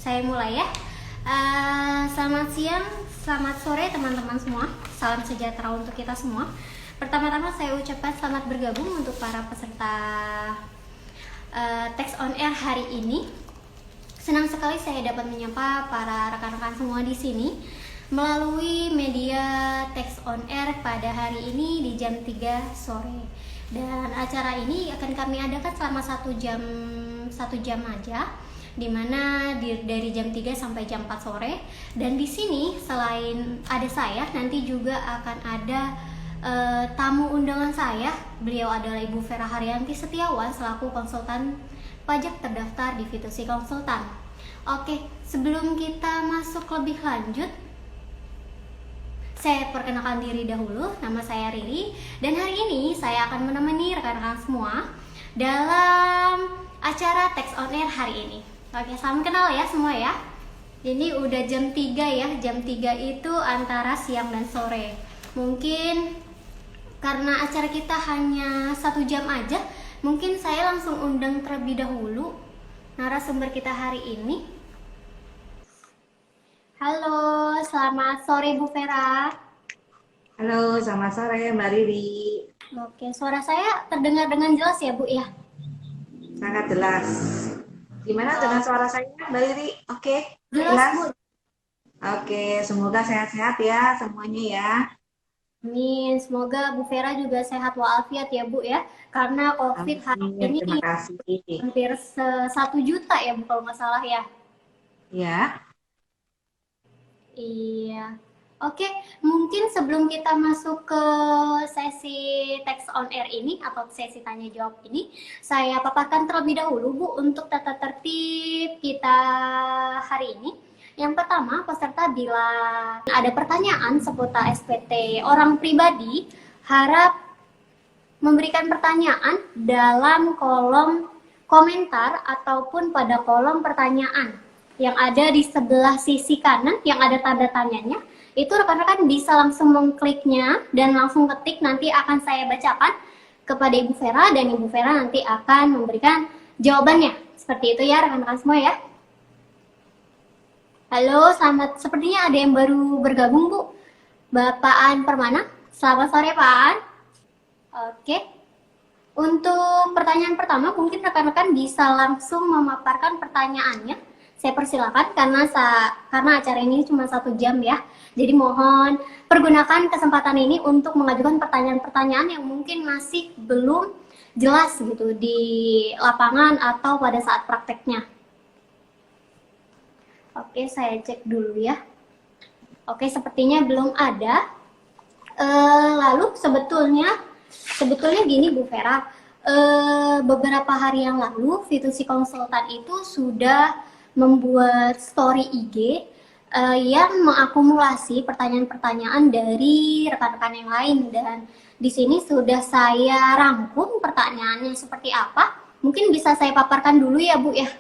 saya mulai ya. Selamat siang, selamat sore teman-teman semua. Salam sejahtera untuk kita semua. Pertama-tama saya ucapkan selamat bergabung untuk para peserta Text on Air hari ini. Senang sekali saya dapat menyapa para rekan-rekan semua di sini melalui media Text on Air pada hari ini di jam 3 sore. Dan acara ini akan kami adakan selama satu jam aja, dimana dari jam 3 sampai jam 4 sore. Dan di sini selain ada saya, nanti juga akan ada tamu undangan saya. Beliau adalah Ibu Vera Haryanti Setiawan selaku konsultan pajak terdaftar di Fitusi Konsultan. Oke, sebelum kita masuk lebih lanjut, saya perkenalkan diri dahulu. Nama saya Riri dan hari ini saya akan menemani rekan-rekan semua dalam acara Text on Air hari ini. Oke, salam kenal ya semua ya. Ini udah jam 3 ya. Jam 3 itu antara siang dan sore. Mungkin karena acara kita hanya 1 jam aja, mungkin saya langsung undang terlebih dahulu narasumber kita hari ini. Halo, selamat sore Bu Vera. Halo, selamat sore Mbak Riri. Oke, suara saya terdengar dengan jelas ya Bu ya? Sangat jelas. Gimana dengan suara saya Mbak Riri? Oke, Jelas Bu. Oke, semoga sehat-sehat ya semuanya ya. Amin, semoga Bu Vera juga sehat walafiat ya Bu ya. Karena COVID hari Amin, ini terima kasih. hampir 1 juta ya Bu kalau nggak salah ya. Ya, Iya. Oke, mungkin sebelum kita masuk ke sesi text on air ini atau sesi tanya jawab ini, saya paparkan terlebih dahulu Bu untuk tata tertib kita hari ini. Yang pertama, peserta bila ada pertanyaan seputar SPT orang pribadi, harap memberikan pertanyaan dalam kolom komentar ataupun pada kolom pertanyaan yang ada di sebelah sisi kanan yang ada tanda tanyanya. Itu rekan-rekan bisa langsung mengkliknya dan langsung ketik, nanti akan saya bacakan kepada Ibu Vera dan Ibu Vera nanti akan memberikan jawabannya. Seperti itu ya rekan-rekan semua ya. Halo, selamat, sepertinya ada yang baru bergabung Bu. Bapak An Permana. Selamat sore Pak An. Oke. Untuk pertanyaan pertama mungkin rekan-rekan bisa langsung memaparkan pertanyaannya. Saya persilakan karena acara ini cuma 1 jam ya. Jadi mohon pergunakan kesempatan ini untuk mengajukan pertanyaan-pertanyaan yang mungkin masih belum jelas gitu di lapangan atau pada saat prakteknya. Oke, saya cek dulu ya. Oke, sepertinya belum ada. Lalu sebetulnya gini Bu Vera, beberapa hari yang lalu Fitusi Konsultan itu sudah membuat story IG yang mengakumulasi pertanyaan-pertanyaan dari rekan-rekan yang lain, dan di sini sudah saya rangkum pertanyaannya seperti apa. Mungkin bisa saya paparkan dulu ya Bu ya.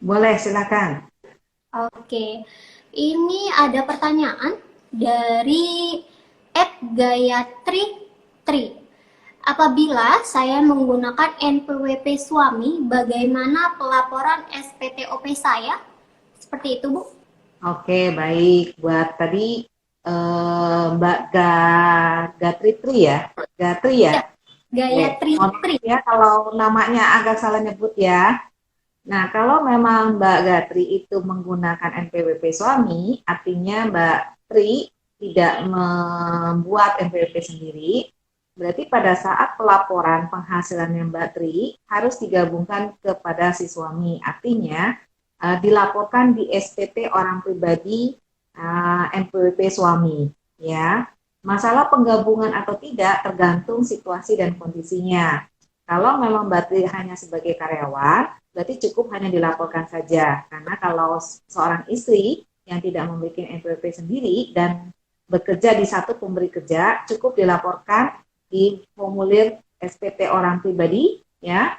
boleh silakan. Oke, ini ada pertanyaan dari @gayatri. Apabila saya menggunakan NPWP suami, bagaimana pelaporan SPTOP saya? Seperti itu, Bu. Oke, baik. Buat tadi Mbak Gatri ya? Gatri ya? Gayatri. Mohon maaf ya kalau namanya agak salah nyebut ya. Nah, kalau memang Mbak Gatri itu menggunakan NPWP suami, artinya Mbak Tri tidak membuat NPWP sendiri, berarti pada saat pelaporan penghasilannya Mbak Tri harus digabungkan kepada si suami. Artinya dilaporkan di SPT orang pribadi NPWP suami. Ya, masalah penggabungan atau tidak tergantung situasi dan kondisinya. Kalau memang Mbak Tri hanya sebagai karyawan, berarti cukup hanya dilaporkan saja. Karena kalau seorang istri yang tidak memiliki NPWP sendiri dan bekerja di satu pemberi kerja, cukup dilaporkan di formulir SPT orang pribadi, ya.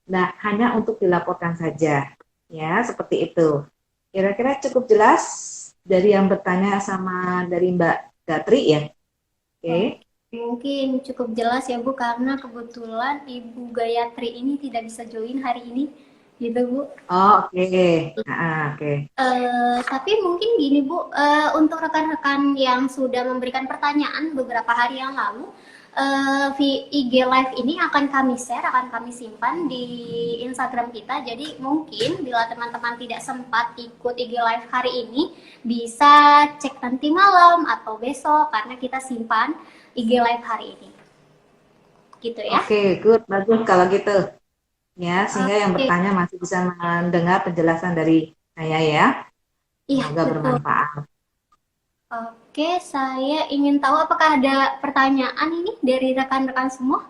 Nah, hanya untuk dilaporkan saja, ya, seperti itu. Kira-kira cukup jelas dari yang bertanya sama dari Mbak Gatri ya? Oke. Mungkin cukup jelas ya Bu, karena kebetulan Ibu Gayatri ini tidak bisa join hari ini. gitu Bu. Oh, oke. Oke. Tapi mungkin gini Bu, untuk rekan-rekan yang sudah memberikan pertanyaan beberapa hari yang lalu, IG Live ini akan kami share, akan kami simpan di Instagram kita. Jadi mungkin bila teman-teman tidak sempat ikut IG Live hari ini, bisa cek nanti malam atau besok karena kita simpan IG Live hari ini. Gitu ya. Oke, good, bagus kalau gitu. Ya, sehingga yang Oke. bertanya masih bisa mendengar penjelasan dari saya ya. Iya, Semoga betul. bermanfaat. Oke, saya ingin tahu apakah ada pertanyaan ini dari rekan-rekan semua?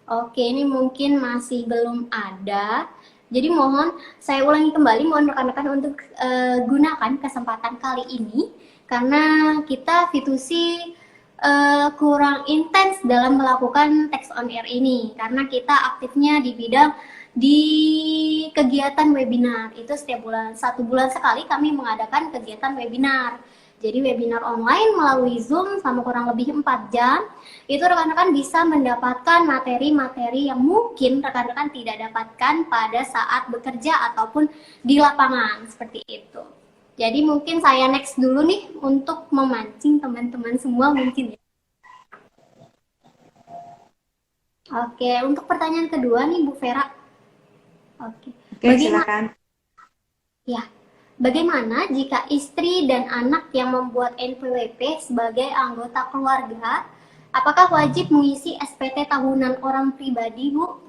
Oke, ini mungkin masih belum ada. Jadi mohon saya ulangi kembali, mohon rekan-rekan untuk gunakan kesempatan kali ini karena kita Fitusi kurang intens dalam melakukan text on air ini karena kita aktifnya di bidang di kegiatan webinar. Itu setiap bulan, 1 bulan sekali kami mengadakan kegiatan webinar. Jadi webinar online melalui Zoom selama kurang lebih 4 jam, itu rekan-rekan bisa mendapatkan materi-materi yang mungkin rekan-rekan tidak dapatkan pada saat bekerja ataupun di lapangan, seperti itu. Jadi mungkin saya next dulu nih untuk memancing teman-teman semua mungkin ya. Oke, untuk pertanyaan kedua nih Bu Vera. Oke. Oke, Bagaimana silakan. ya? Bagaimana jika istri dan anak yang membuat NPWP sebagai anggota keluarga, apakah wajib mengisi SPT tahunan orang pribadi, Bu?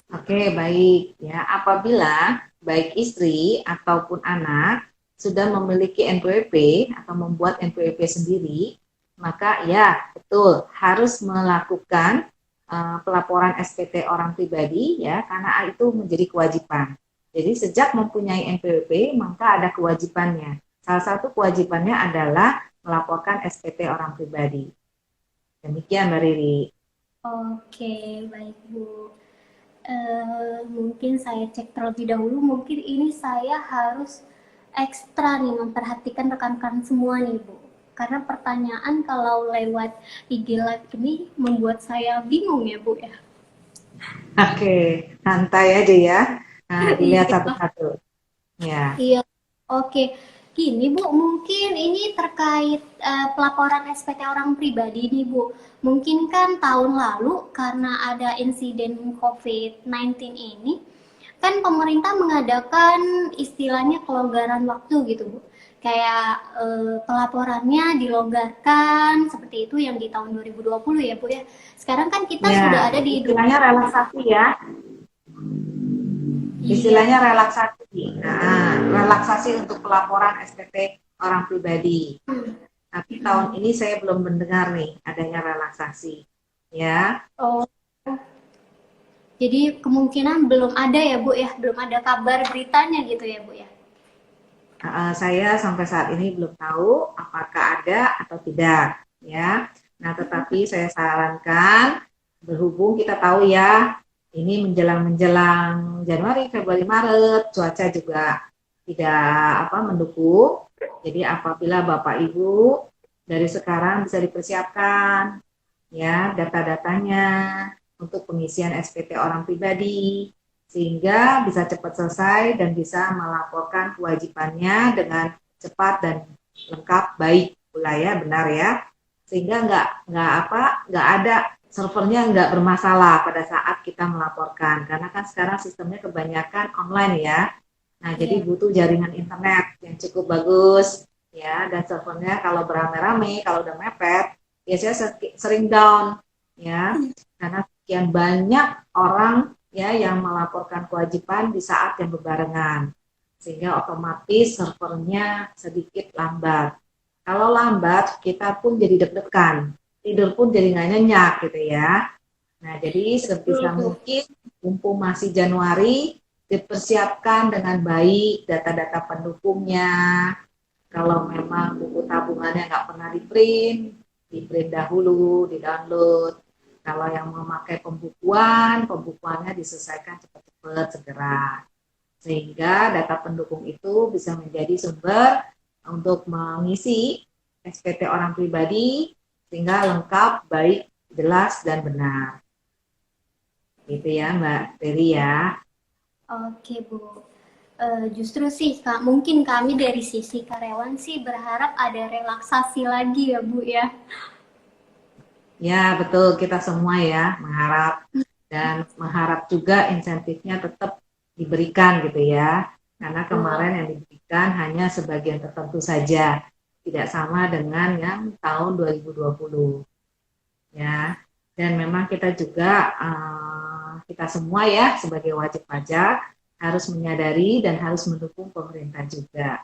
Oke, baik. Ya, apabila baik istri ataupun anak sudah memiliki NPWP atau membuat NPWP sendiri, maka ya betul harus melakukan pelaporan SPT orang pribadi ya, karena itu menjadi kewajiban. Jadi sejak mempunyai NPWP maka ada kewajibannya. Salah satu kewajibannya adalah melaporkan SPT orang pribadi. Demikian Mbak Riri. Oke, baik Bu. Mungkin saya cek terlebih dahulu. Mungkin ini saya harus ekstra nih memperhatikan rekan-rekan semua nih Bu. Karena pertanyaan kalau lewat IG Live ini membuat saya bingung ya Bu ya. Oke, santai aja ya. Nah, dilihat Iya. satu-satu. Ya. Iya, oke. Gini Bu, mungkin ini terkait pelaporan SPT orang pribadi nih Bu. Mungkin kan tahun lalu karena ada insiden COVID-19 ini, kan pemerintah mengadakan istilahnya kelonggaran waktu gitu Bu. Kayak pelaporannya dilonggarkan seperti itu yang di tahun 2020 ya Bu ya. Sekarang kan kita sudah Ya, ada di istilahnya relaksasi ya. iya. Istilahnya relaksasi. Nah, relaksasi untuk pelaporan SPT orang pribadi. Tapi tahun ini saya belum mendengar nih adanya relaksasi. Ya, Oh, jadi kemungkinan belum ada ya Bu ya, belum ada kabar beritanya gitu ya Bu ya. saya sampai saat ini belum tahu apakah ada atau tidak. Ya, nah tetapi saya sarankan berhubung kita tahu ya ini menjelang Januari, Februari, Maret, cuaca juga tidak mendukung. Jadi apabila Bapak Ibu dari sekarang bisa dipersiapkan ya data-datanya untuk pengisian SPT orang pribadi sehingga bisa cepat selesai dan bisa melaporkan kewajibannya dengan cepat dan lengkap baik pula ya benar ya sehingga nggak ada servernya nggak bermasalah pada saat kita melaporkan karena kan sekarang sistemnya kebanyakan online ya. Nah, jadi Iya. butuh jaringan internet yang cukup bagus ya dan servernya kalau beramai-ramai, kalau udah mepet, biasanya sering down ya karena sekian banyak orang ya yang melaporkan kewajiban di saat yang berbarengan sehingga otomatis servernya sedikit lambat. Kalau lambat kita pun jadi deg-degan, tidur pun jadi nggak nyenyak gitu ya. Nah, jadi sebisa Betul. mungkin mumpung masih Januari dipersiapkan dengan baik data-data pendukungnya. Kalau memang buku tabungannya nggak pernah di print dahulu, di download. Kalau yang memakai pembukuannya diselesaikan cepat-cepat segera. Sehingga data pendukung itu bisa menjadi sumber untuk mengisi SPT orang pribadi sehingga lengkap, baik, jelas, dan benar. Gitu ya Mbak Ferry ya. Oke, Bu. Justru sih, Kak, mungkin kami dari sisi karyawan sih berharap ada relaksasi lagi ya, Bu ya. Ya betul, kita semua ya mengharap dan mengharap juga insentifnya tetap diberikan gitu ya. Karena Betul. kemarin yang diberikan hanya sebagian tertentu saja, tidak sama dengan yang tahun 2020 ya. Dan memang kita juga kita semua ya sebagai wajib pajak harus menyadari dan harus mendukung pemerintah juga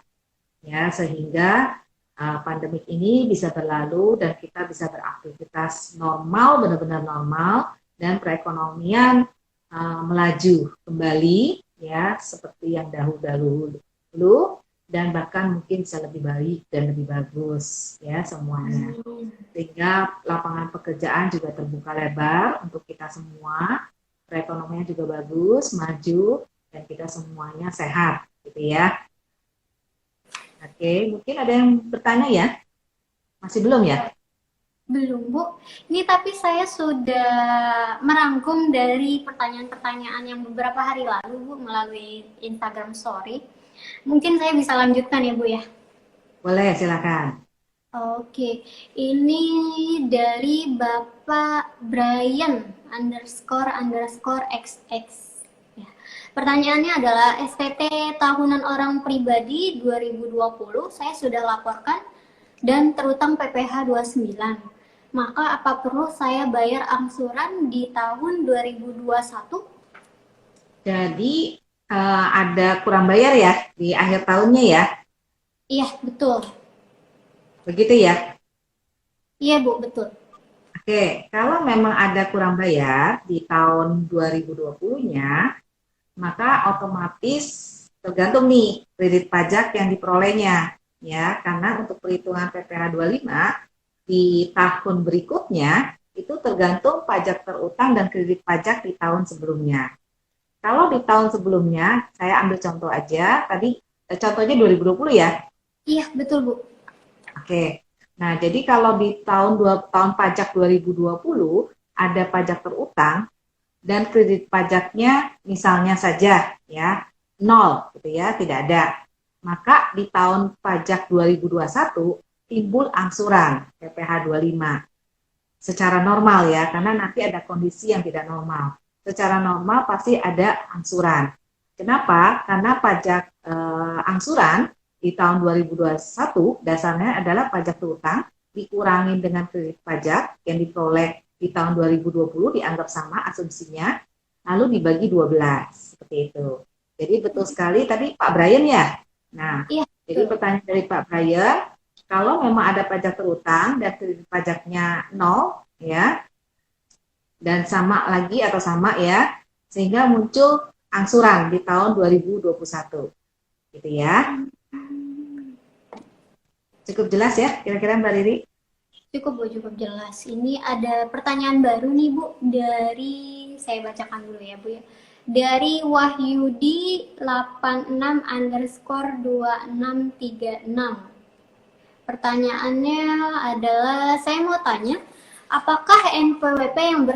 ya, sehingga pandemik ini bisa berlalu dan kita bisa beraktivitas normal, benar-benar normal, dan perekonomian melaju kembali ya seperti yang dahulu-dahulu dan bahkan mungkin bisa lebih baik dan lebih bagus ya semuanya, Amin. sehingga lapangan pekerjaan juga terbuka lebar untuk kita semua, perekonomian juga bagus, maju, dan kita semuanya sehat gitu ya. Oke, mungkin ada yang bertanya ya? Masih belum ya? Belum, Bu. Ini tapi saya sudah merangkum dari pertanyaan-pertanyaan yang beberapa hari lalu, Bu, melalui Instagram Story. Mungkin saya bisa lanjutkan ya, Bu ya. Boleh, silakan. Oke, ini dari Bapak Brian underscore underscore XX. Ya. Pertanyaannya adalah SPT tahunan orang pribadi 2020 saya sudah laporkan dan terutang PPh 29. Maka apa perlu saya bayar angsuran di tahun 2021? Jadi ada kurang bayar ya di akhir tahunnya ya? Iya, betul. Begitu ya? Iya, Bu, betul. Oke, kalau memang ada kurang bayar di tahun 2020-nya, maka otomatis tergantung nih kredit pajak yang diperolehnya. Ya, karena untuk perhitungan PPh 25 di tahun berikutnya itu tergantung pajak terutang dan kredit pajak di tahun sebelumnya. Kalau di tahun sebelumnya, saya ambil contoh aja, tadi contohnya 2020 ya. Iya, betul, Bu. Oke. Nah, jadi kalau di tahun pajak 2020 ada pajak terutang dan kredit pajaknya misalnya saja ya 0 gitu ya, tidak ada. Maka di tahun pajak 2021 timbul angsuran PPh 25 secara normal ya, karena nanti ada kondisi yang tidak normal. Secara normal pasti ada angsuran. Kenapa? Karena pajak angsuran di tahun 2021 dasarnya adalah pajak terutang dikurangi dengan kredit pajak yang diperoleh di tahun 2020 dianggap sama asumsinya, lalu dibagi 12 seperti itu. Jadi betul sekali tadi Pak Brian ya. Nah, Iya, jadi betul. pertanyaan dari Pak Brian, kalau memang ada pajak terutang dan kredit pajaknya 0 ya, dan sama lagi atau sama ya, sehingga muncul angsuran di tahun 2021. Gitu ya. Cukup jelas ya kira-kira Mbak Riri? Cukup, Bu, cukup jelas. Ini ada pertanyaan baru nih, Bu, dari saya bacakan dulu ya, Bu ya. Dari Wahyudi 86 underscore 2636. Pertanyaannya adalah, saya mau tanya, apakah NPWP yang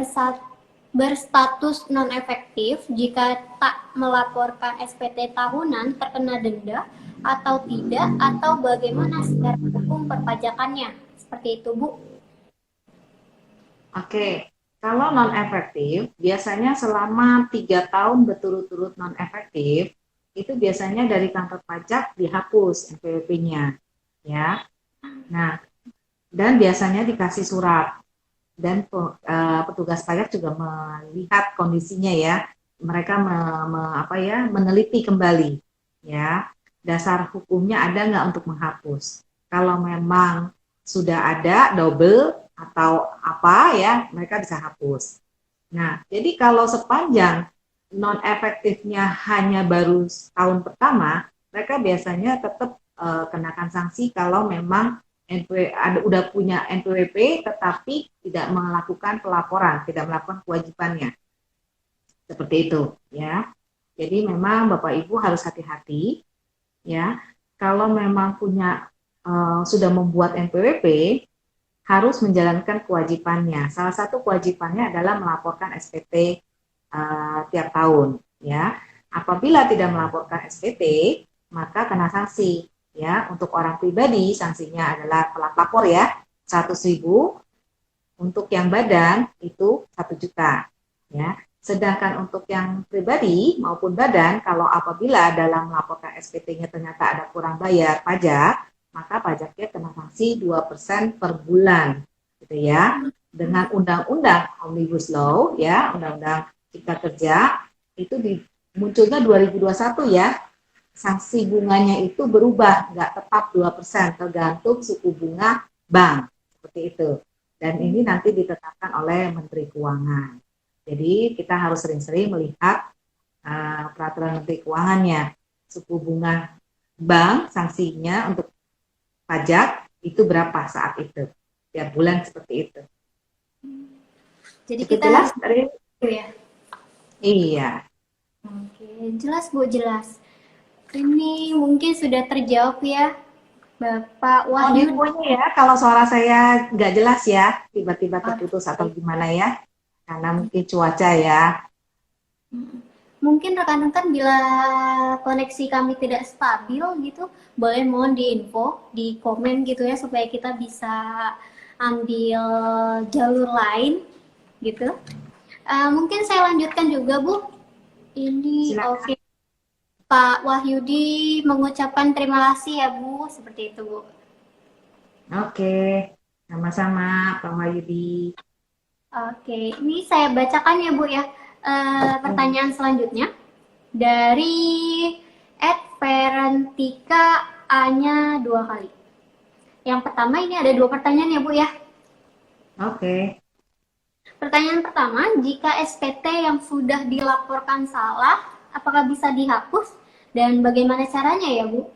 berstatus non-efektif jika tak melaporkan SPT tahunan terkena denda atau tidak, atau bagaimana secara hukum perpajakannya? Seperti itu, Bu. Oke, kalau non efektif biasanya selama 3 tahun berturut-turut non efektif itu biasanya dari kantor pajak dihapus NPWP-nya, ya. Nah, dan biasanya dikasih surat dan petugas pajak juga melihat kondisinya ya. Mereka meneliti kembali, ya. Dasar hukumnya ada nggak untuk menghapus? Kalau memang sudah ada double atau apa ya, mereka bisa hapus. Nah, jadi kalau sepanjang non efektifnya hanya baru tahun pertama, mereka biasanya tetap kenakan sanksi kalau memang udah punya NPWP tetapi tidak melakukan pelaporan, tidak melakukan kewajibannya. Seperti itu, ya. Jadi memang Bapak Ibu harus hati-hati, ya. Kalau memang sudah membuat NPWP, harus menjalankan kewajibannya. Salah satu kewajibannya adalah melaporkan SPT tiap tahun ya. Apabila tidak melaporkan SPT, maka kena sanksi ya. Untuk orang pribadi sanksinya adalah telat lapor ya 100.000, untuk yang badan itu 1 juta ya. Sedangkan untuk yang pribadi maupun badan, kalau apabila dalam melaporkan SPT-nya ternyata ada kurang bayar pajak, maka pajaknya kena sanksi 2% per bulan gitu ya. Dengan undang-undang Omnibus Law ya, undang-undang Cipta Kerja itu munculnya 2021 ya. Sanksi bunganya itu berubah, nggak tetap 2%, tergantung suku bunga bank seperti itu. Dan ini nanti ditetapkan oleh Menteri Keuangan. Jadi kita harus sering-sering melihat peraturan Menteri Keuangannya. Suku bunga bank sanksinya untuk pajak itu berapa saat itu. Tiap bulan seperti itu. Jadi Cukup kita jelas harus dari? ya. Iya. Oke, jelas Bu, jelas. Ini mungkin sudah terjawab ya, Bapak Mohon Wahyu. infonya ya, kalau suara saya nggak jelas ya, tiba-tiba terputus atau gimana ya, karena mungkin cuaca ya. Mungkin rekan-rekan bila koneksi kami tidak stabil gitu, boleh mohon diinfo di komen gitu ya supaya kita bisa ambil jalur lain gitu. Mungkin saya lanjutkan juga Bu. Ini Silakan. oke. Pak Wahyudi mengucapkan terima kasih ya Bu, seperti itu Bu. Oke, sama-sama Pak Mayudi. Oke, ini saya bacakan ya Bu ya. Pertanyaan selanjutnya dari @parentika A-nya 2 kali. Yang pertama ini ada 2 pertanyaan ya Bu ya. Oke. Pertanyaan pertama, jika SPT yang sudah dilaporkan salah, apakah bisa dihapus dan bagaimana caranya ya Bu?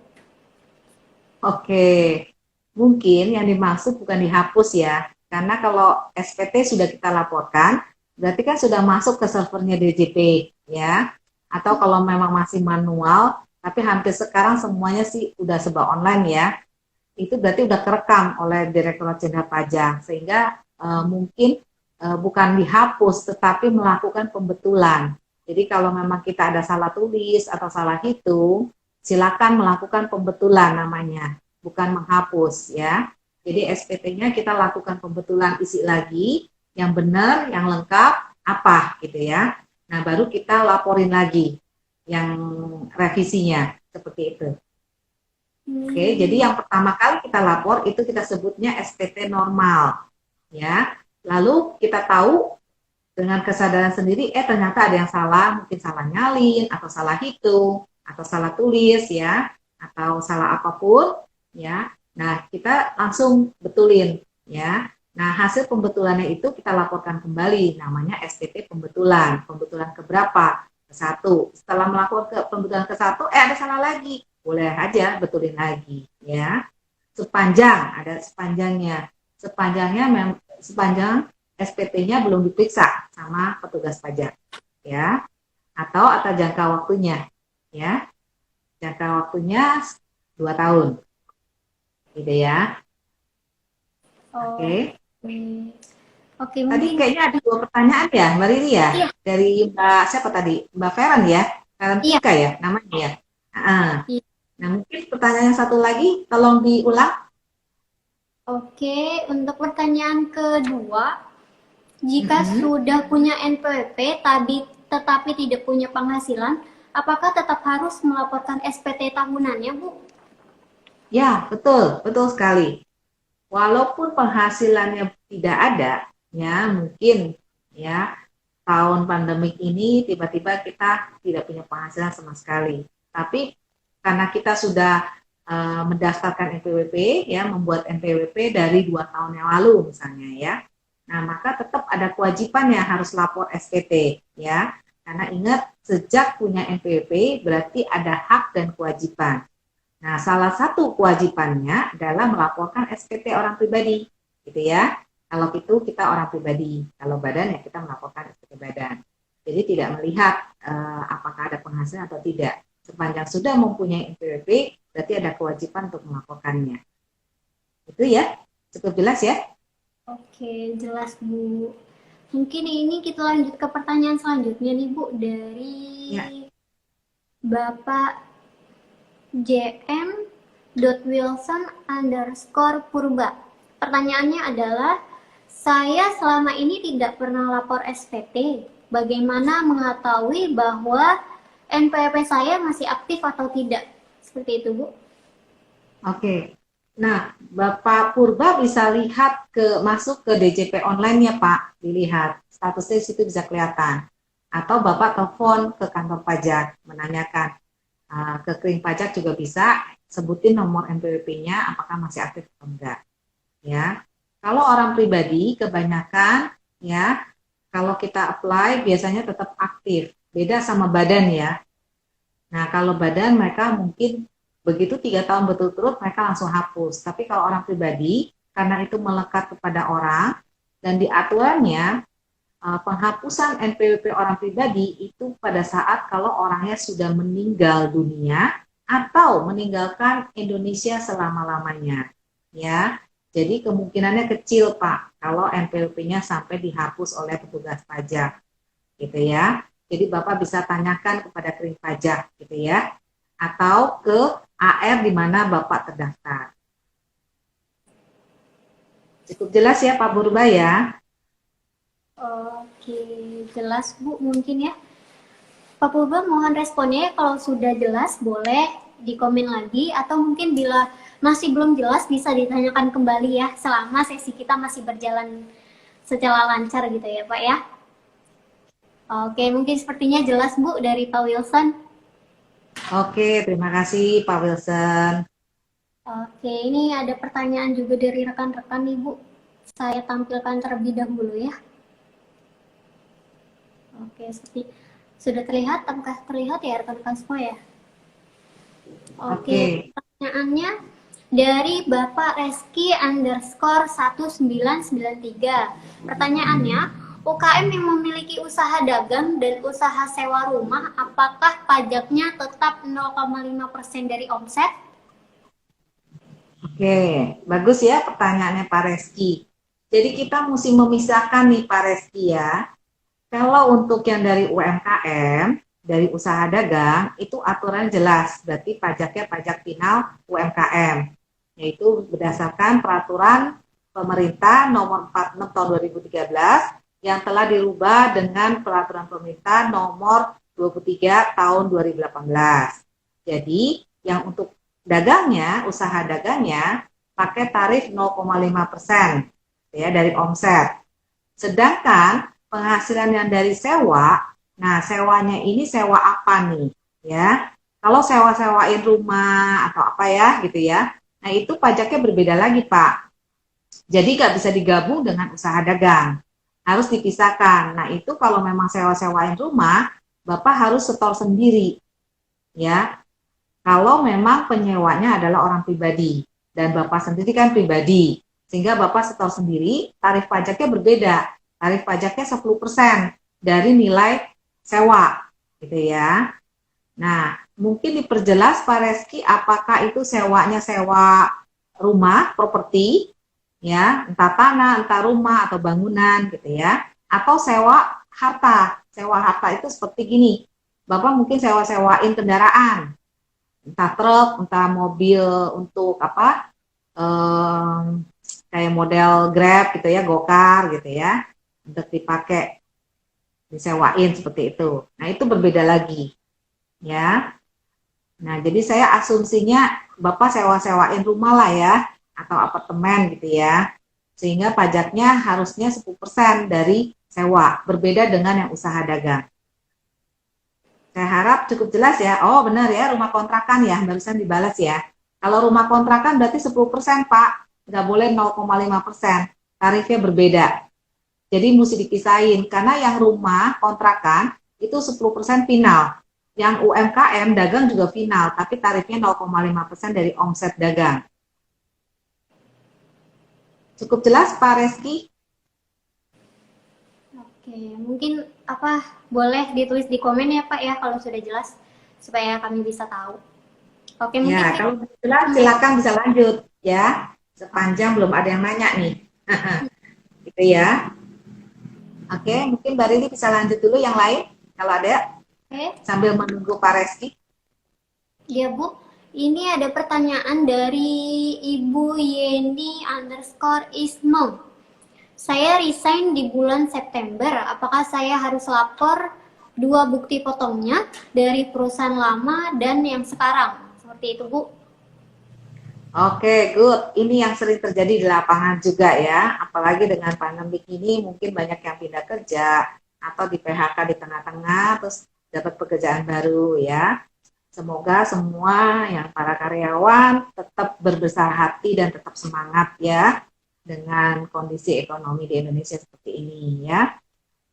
Oke, mungkin yang dimaksud bukan dihapus ya, karena kalau SPT sudah kita laporkan, berarti kan sudah masuk ke servernya DJP ya, atau kalau memang masih manual, tapi hampir sekarang semuanya sih udah serba online ya, itu berarti udah kerekam oleh Direktorat Jenderal Pajak, sehingga mungkin bukan dihapus, tetapi melakukan pembetulan. Jadi kalau memang kita ada salah tulis atau salah hitung, silakan melakukan pembetulan namanya, bukan menghapus ya. Jadi SPT-nya kita lakukan pembetulan, isi lagi yang benar, yang lengkap apa gitu ya. Nah baru kita laporin lagi yang revisinya seperti itu. Oke, jadi yang pertama kali kita lapor itu kita sebutnya SPT normal ya. Lalu kita tahu dengan kesadaran sendiri, ternyata ada yang salah, mungkin salah nyalin atau salah hitung atau salah tulis ya, atau salah apapun ya. Nah, kita langsung betulin ya. Nah, hasil pembetulannya itu kita laporkan kembali, namanya SPT pembetulan. Pembetulan keberapa? Ke-1. Setelah melakukan pembetulan ke-1, ada salah lagi. Boleh aja betulin lagi ya. Sepanjang ada sepanjangnya. Sepanjang SPT-nya belum diperiksa sama petugas pajak ya, atau jangka waktunya ya, jangka waktunya 2 tahun gitu ya. Oke. Oke, Tadi mungkin kayaknya ada 2 pertanyaan ya Mbak Riri ya, iya, dari Mbak siapa tadi, Mbak Feren ya, Feren iya, Tika ya namanya ya. iya. Nah mungkin pertanyaan yang satu lagi tolong diulang. Oke, untuk pertanyaan kedua, jika sudah punya NPWP tetapi tidak punya penghasilan, apakah tetap harus melaporkan SPT tahunannya, Bu? Ya betul, betul sekali. Walaupun penghasilannya tidak ada, ya mungkin ya tahun pandemik ini tiba-tiba kita tidak punya penghasilan sama sekali. Tapi karena kita sudah mendaftarkan NPWP, ya membuat NPWP dari 2 tahun yang lalu misalnya ya, nah maka tetap ada kewajiban yang harus lapor SPT ya. Karena ingat sejak punya NPWP berarti ada hak dan kewajiban. Nah, salah satu kewajibannya adalah melaporkan SPT orang pribadi, gitu ya. Kalau itu kita orang pribadi, kalau badan ya kita melaporkan SPT badan. Jadi tidak melihat apakah ada penghasilan atau tidak. Sepanjang sudah mempunyai NPWP, berarti ada kewajiban untuk melaporkannya. Itu ya, cukup jelas ya? Oke, jelas Bu. Mungkin ini kita lanjut ke pertanyaan selanjutnya nih Bu, dari Ya. Bapak JM Wilson underscore Purba. Pertanyaannya adalah, saya selama ini tidak pernah lapor SPT. Bagaimana mengetahui bahwa NPWP saya masih aktif atau tidak? Seperti itu, Bu. Oke. Nah, Bapak Purba bisa lihat masuk ke DJP online-nya, Pak. Dilihat. Statusnya di situ bisa kelihatan. Atau Bapak telepon ke kantor pajak menanyakan. Ke kering pajak juga bisa sebutin nomor NPWP-nya apakah masih aktif atau enggak. Ya. Kalau orang pribadi kebanyakan ya, kalau kita apply biasanya tetap aktif. Beda sama badan ya. Nah, kalau badan mereka mungkin begitu 3 tahun berturut-turut mereka langsung hapus. Tapi kalau orang pribadi, karena itu melekat kepada orang, dan di aturannya penghapusan NPWP orang pribadi itu pada saat kalau orangnya sudah meninggal dunia atau meninggalkan Indonesia selama-lamanya. Ya, jadi kemungkinannya kecil Pak kalau NPWP-nya sampai dihapus oleh petugas pajak, gitu ya. Jadi Bapak bisa tanyakan kepada kering pajak, gitu ya, atau ke AR di mana Bapak terdaftar. Cukup jelas ya Pak Purba ya? Oke, jelas Bu mungkin ya. Pak Purba mohon responnya, kalau sudah jelas boleh di komen lagi, atau mungkin bila masih belum jelas bisa ditanyakan kembali ya, selama sesi kita masih berjalan secara lancar gitu ya Pak ya. Oke, mungkin sepertinya jelas Bu dari Pak Wilson. Oke, terima kasih Pak Wilson. Oke, ini ada pertanyaan juga dari rekan-rekan nih Bu. Saya tampilkan terlebih dahulu ya. Oke, seperti sudah terlihat, apakah terlihat ya rekan-rekan semua ya? Oke, pertanyaannya dari Bapak Reski underscore 1993. Pertanyaannya, UKM yang memiliki usaha dagang dan usaha sewa rumah, apakah pajaknya tetap 0,5% dari omset? Oke, bagus ya pertanyaannya Pak Reski. Jadi kita mesti memisahkan nih Pak Reski ya. Kalau untuk yang dari UMKM, dari usaha dagang, itu aturan jelas. Berarti pajaknya pajak final UMKM. Yaitu berdasarkan peraturan pemerintah nomor 46 tahun 2013 yang telah dirubah dengan peraturan pemerintah nomor 23 tahun 2018. Jadi yang untuk dagangnya, usaha dagangnya pakai tarif 0,5% ya dari omset. Sedangkan penghasilan yang dari sewa, nah sewanya ini sewa apa nih? Ya, kalau sewa-sewain rumah atau apa ya gitu ya, nah itu pajaknya berbeda lagi Pak. Jadi nggak bisa digabung dengan usaha dagang, harus dipisahkan. Nah itu kalau memang sewa-sewain rumah, Bapak harus setor sendiri, ya. Kalau memang penyewanya adalah orang pribadi dan Bapak sendiri kan pribadi, sehingga Bapak setor sendiri, tarif pajaknya berbeda. Tarif pajaknya 10% dari nilai sewa, gitu ya. Nah, mungkin diperjelas Pak Reski, apakah itu sewanya sewa rumah, properti, ya, entah tanah, entah rumah atau bangunan, gitu ya, atau sewa harta. Sewa harta itu seperti gini, Bapak mungkin sewa-sewain kendaraan, entah truk, entah mobil untuk apa, kayak model Grab gitu ya, Gokar gitu ya, untuk dipakai disewain seperti itu. Nah itu berbeda lagi ya. Nah jadi saya asumsinya Bapak sewa-sewain rumah lah ya, atau apartemen gitu ya, sehingga pajaknya harusnya 10% dari sewa, berbeda dengan yang usaha dagang. Saya harap cukup jelas ya. Oh benar ya, rumah kontrakan ya, barusan dibalas ya. Kalau rumah kontrakan berarti 10% Pak, nggak boleh 0,5%, tarifnya berbeda. Jadi mesti dipisahin, karena yang rumah kontrakan itu 10% final. Yang UMKM dagang juga final, tapi tarifnya 0,5% dari omset dagang. Cukup jelas Pak Reski? Oke, mungkin apa boleh ditulis di komen ya Pak ya kalau sudah jelas, supaya kami bisa tahu. Oke, mungkin Ya, kalau jelas silakan bisa lanjut ya. Sepanjang belum ada yang nanya nih. Gitu ya. Oke, mungkin Mbak Riri bisa lanjut dulu yang lain kalau ada Oke. sambil menunggu Pak Reski. Ya Bu, ini ada pertanyaan dari Ibu Yeni underscore Ismem. Saya resign di bulan September. Apakah saya harus lapor dua bukti potongnya dari perusahaan lama dan yang sekarang? Seperti itu Bu. Oke, good. Ini yang sering terjadi di lapangan juga ya. Apalagi dengan pandemik ini mungkin banyak yang pindah kerja atau di PHK di tengah-tengah terus dapat pekerjaan baru ya. Semoga semua yang para karyawan tetap berbesar hati dan tetap semangat ya dengan kondisi ekonomi di Indonesia seperti ini ya.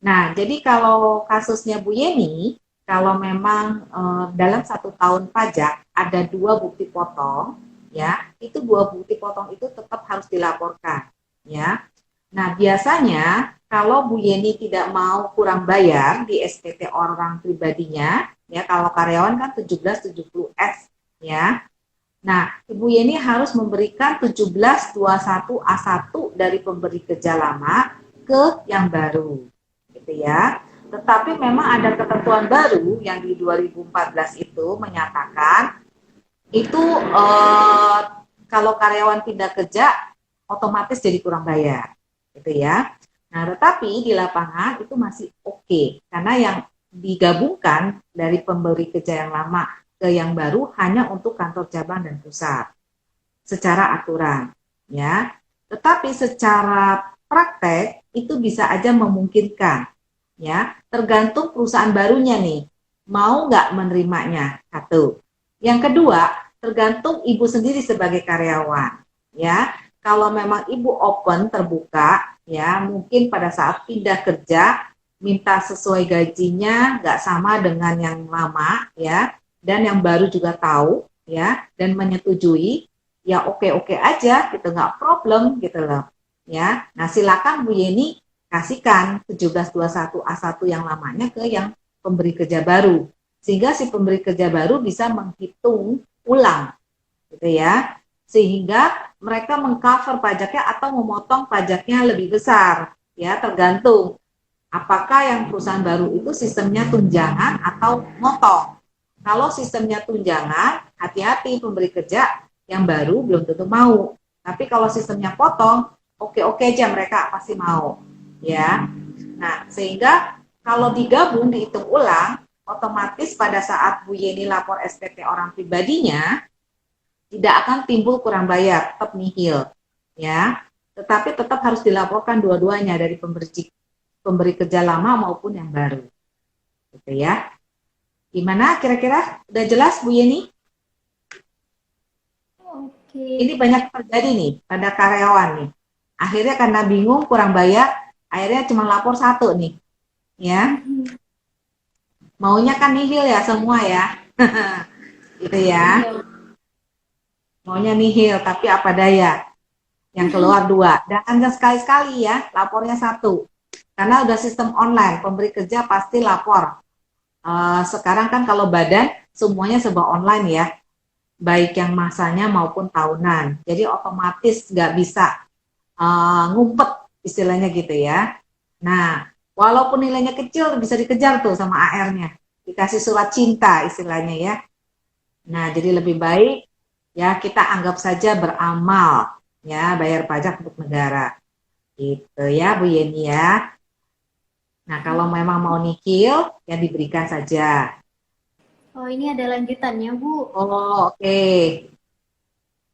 Nah, jadi kalau kasusnya Bu Yeni, kalau memang dalam 1 tahun pajak ada 2 bukti potong, ya, itu 2 bukti potong itu tetap harus dilaporkan, ya. Nah, biasanya kalau Bu Yeni tidak mau kurang bayar di SPT orang pribadinya, ya, kalau karyawan kan 1770S, ya. Nah, Ibu Yeni harus memberikan 1721A1 dari pemberi kerja lama ke yang baru gitu ya. Tetapi memang ada ketentuan baru yang di 2014 itu menyatakan itu kalau karyawan pindah kerja otomatis jadi kurang bayar gitu ya. Nah, tetapi di lapangan itu masih oke karena yang digabungkan dari pemberi kerja yang lama ke yang baru hanya untuk kantor cabang dan pusat secara aturan ya. Tetapi secara praktek itu bisa aja memungkinkan ya, tergantung perusahaan barunya nih mau nggak menerimanya. Satu. Yang kedua, tergantung ibu sendiri sebagai karyawan ya. Kalau memang ibu open terbuka ya, mungkin pada saat pindah kerja minta sesuai gajinya nggak sama dengan yang lama ya, dan yang baru juga tahu ya dan menyetujui, ya oke-oke aja gitu, nggak problem gitu loh ya. Nah, silakan Bu Yeni kasihkan 1721A1 yang lamanya ke yang pemberi kerja baru sehingga si pemberi kerja baru bisa menghitung ulang gitu ya, sehingga mereka mengcover pajaknya atau memotong pajaknya lebih besar ya, tergantung apakah yang perusahaan baru itu sistemnya tunjangan atau motong. Kalau sistemnya tunjangan, hati-hati pemberi kerja yang baru belum tentu mau. Tapi kalau sistemnya potong, oke-oke aja mereka pasti mau. Ya. Nah, sehingga kalau digabung dihitung ulang, otomatis pada saat Bu Yeni lapor SPT orang pribadinya tidak akan timbul kurang bayar, tetap nihil. Ya. Tetapi tetap harus dilaporkan dua-duanya dari pemberi kerja lama maupun yang baru. Gitu ya. Gimana kira-kira? Udah jelas Bu Yeni? Oke. Ini banyak terjadi nih pada karyawan nih. Akhirnya karena bingung kurang bayar, akhirnya cuma lapor 1 nih. Ya. Maunya kan nihil ya semua ya. Gitu ya. Maunya nihil tapi apa daya. Yang keluar 2. Dan sekali-sekali ya, lapornya 1. Karena udah sistem online, pemberi kerja pasti lapor. Sekarang kan kalau badan semuanya serba online ya, baik yang masanya maupun tahunan. Jadi otomatis nggak bisa ngumpet istilahnya gitu ya. Nah, walaupun nilainya kecil bisa dikejar tuh sama AR-nya, dikasih surat cinta istilahnya ya. Nah, jadi lebih baik ya kita anggap saja beramal ya, bayar pajak untuk negara. Gitu ya Bu Yeni ya. Nah, kalau memang mau nikil, ya diberikan saja. Oh, ini ada lanjutannya, Bu. Oh, oke.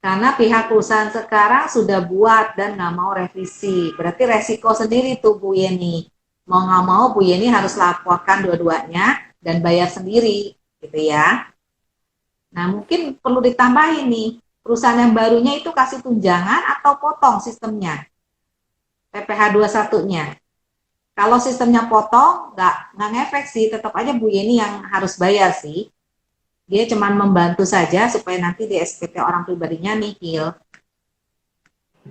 Karena pihak perusahaan sekarang sudah buat dan nggak mau revisi. Berarti resiko sendiri tuh Bu Yeni. Mau nggak mau Bu Yeni harus laporkan dua-duanya dan bayar sendiri, gitu ya. Nah, mungkin perlu ditambahin nih, perusahaan yang barunya itu kasih tunjangan atau potong sistemnya, PPh 21-nya. Kalau sistemnya potong, nggak ngefek sih, tetap aja Bu Yeni yang harus bayar sih. Dia cuma membantu saja supaya nanti di SPT orang pribadinya nihil.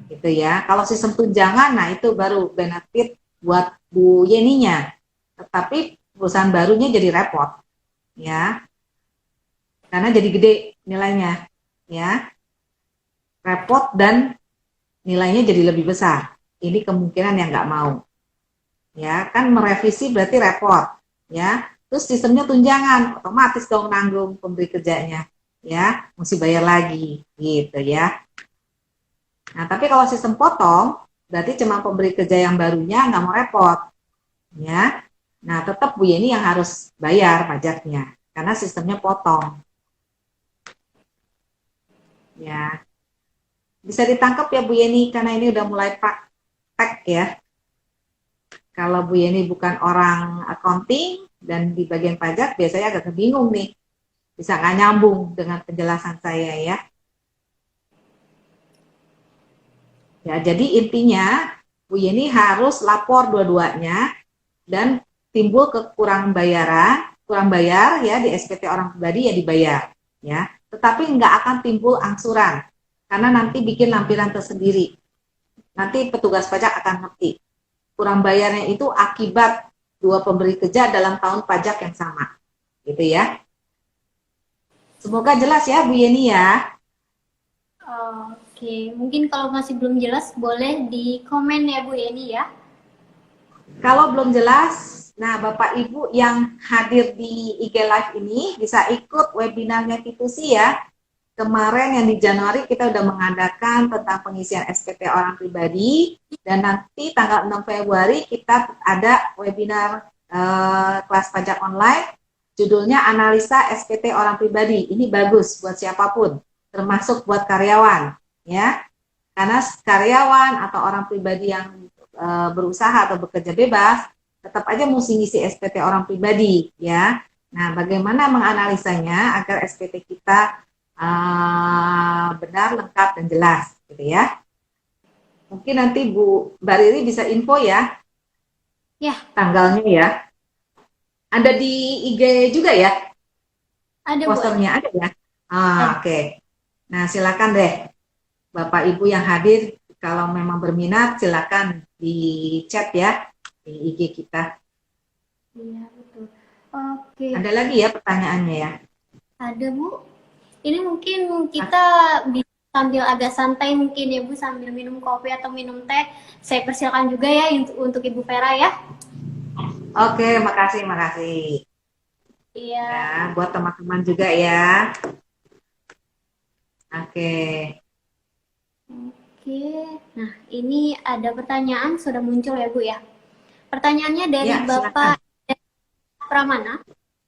Gitu ya. Kalau sistem tunjangan, nah itu baru benefit buat Bu Yeninya. Tetapi perusahaan barunya jadi repot. Ya. Karena jadi gede nilainya. Ya. Repot dan nilainya jadi lebih besar. Ini kemungkinan yang nggak mau. ya kan merevisi berarti repot, ya. Terus sistemnya tunjangan, otomatis dong nanggung pemberi kerjanya, ya, mesti bayar lagi, gitu ya. Nah, tapi kalau sistem potong, berarti cuma pemberi kerja yang barunya nggak mau repot, ya. Nah, tetap Bu Yeni yang harus bayar pajaknya, karena sistemnya potong, ya. Bisa ditangkap ya Bu Yeni, karena ini udah mulai praktek ya. Kalau Bu Yeni bukan orang accounting dan di bagian pajak, biasanya agak kebingung nih. Bisa nggak nyambung dengan penjelasan saya ya. Ya, jadi intinya Bu Yeni harus lapor dua-duanya dan timbul kekurangan bayaran, kurang bayar ya di SPT orang pribadi ya dibayar ya. Tetapi nggak akan timbul angsuran karena nanti bikin lampiran tersendiri. Nanti petugas pajak akan ngerti. Kurang bayarnya itu akibat dua pemberi kerja dalam tahun pajak yang sama. Gitu ya. Semoga jelas ya Bu Yeni ya. Oke, mungkin kalau masih belum jelas boleh di komen ya Bu Yeni ya. Kalau belum jelas, nah Bapak Ibu yang hadir di IG Live ini bisa ikut webinarnya Fitusi ya. Kemarin yang di Januari kita udah mengadakan tentang pengisian SPT orang pribadi dan nanti tanggal 6 Februari kita ada webinar kelas pajak online judulnya analisa SPT orang pribadi. Ini bagus buat siapapun, termasuk buat karyawan ya. Karena karyawan atau orang pribadi yang berusaha atau bekerja bebas tetap aja mesti ngisi SPT orang pribadi ya. Nah, bagaimana menganalisanya agar SPT kita benar, lengkap, dan jelas, gitu ya. Mungkin nanti Mbak Riri bisa info ya, tanggalnya ya. Ada di IG juga ya? Ada Bu. Posternya ada ya? Oke. Nah, silakan deh, Bapak Ibu yang hadir, kalau memang berminat, silakan di chat ya, di IG kita. Iya, betul. Oke. Ada lagi ya pertanyaannya ya? Ada Bu. Ini mungkin kita bisa sambil agak santai mungkin ya Bu, sambil minum kopi atau minum teh. Saya persilakan juga ya untuk Ibu Vera ya. Oke, makasih. Iya. Ya, buat teman-teman juga ya. Oke. Nah ini ada pertanyaan sudah muncul ya Bu ya. Pertanyaannya dari Ya, Bapak Pramana.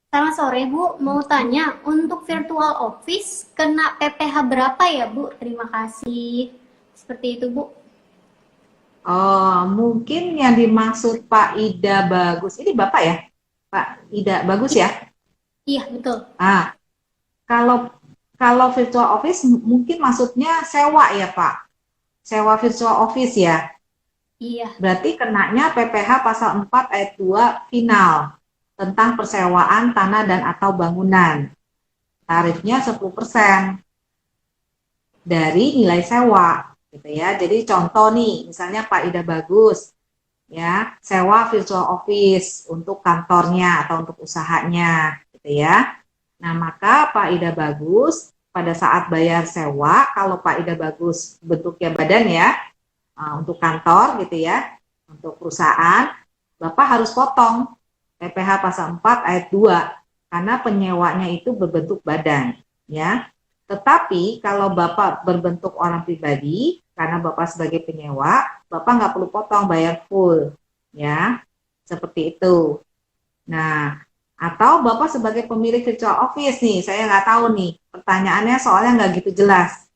Selamat sore Bu, mau tanya untuk virtual office kena PPh berapa ya Bu? Terima kasih. Seperti itu Bu. Oh, mungkin yang dimaksud Pak Ida Bagus. Ini Bapak ya? Pak Ida Bagus ya? Iya, betul. Kalau virtual office mungkin maksudnya sewa ya Pak? Sewa virtual office ya? Iya. Berarti kenanya PPh pasal 4 ayat 2 final tentang persewaan tanah dan atau bangunan. Tarifnya 10% dari nilai sewa. Gitu ya. Jadi contoh nih, misalnya Pak Ida Bagus ya, sewa virtual office untuk kantornya atau untuk usahanya gitu ya. Nah, maka Pak Ida Bagus pada saat bayar sewa, kalau Pak Ida Bagus bentuknya badan ya, untuk kantor gitu ya, untuk perusahaan, Bapak harus potong PPh pasal 4 ayat 2 karena penyewanya itu berbentuk badan ya. Tetapi kalau Bapak berbentuk orang pribadi, karena Bapak sebagai penyewa, Bapak nggak perlu potong, bayar full ya. Seperti itu. Nah, atau Bapak sebagai pemilik virtual office nih, saya nggak tahu nih, pertanyaannya soalnya nggak gitu jelas.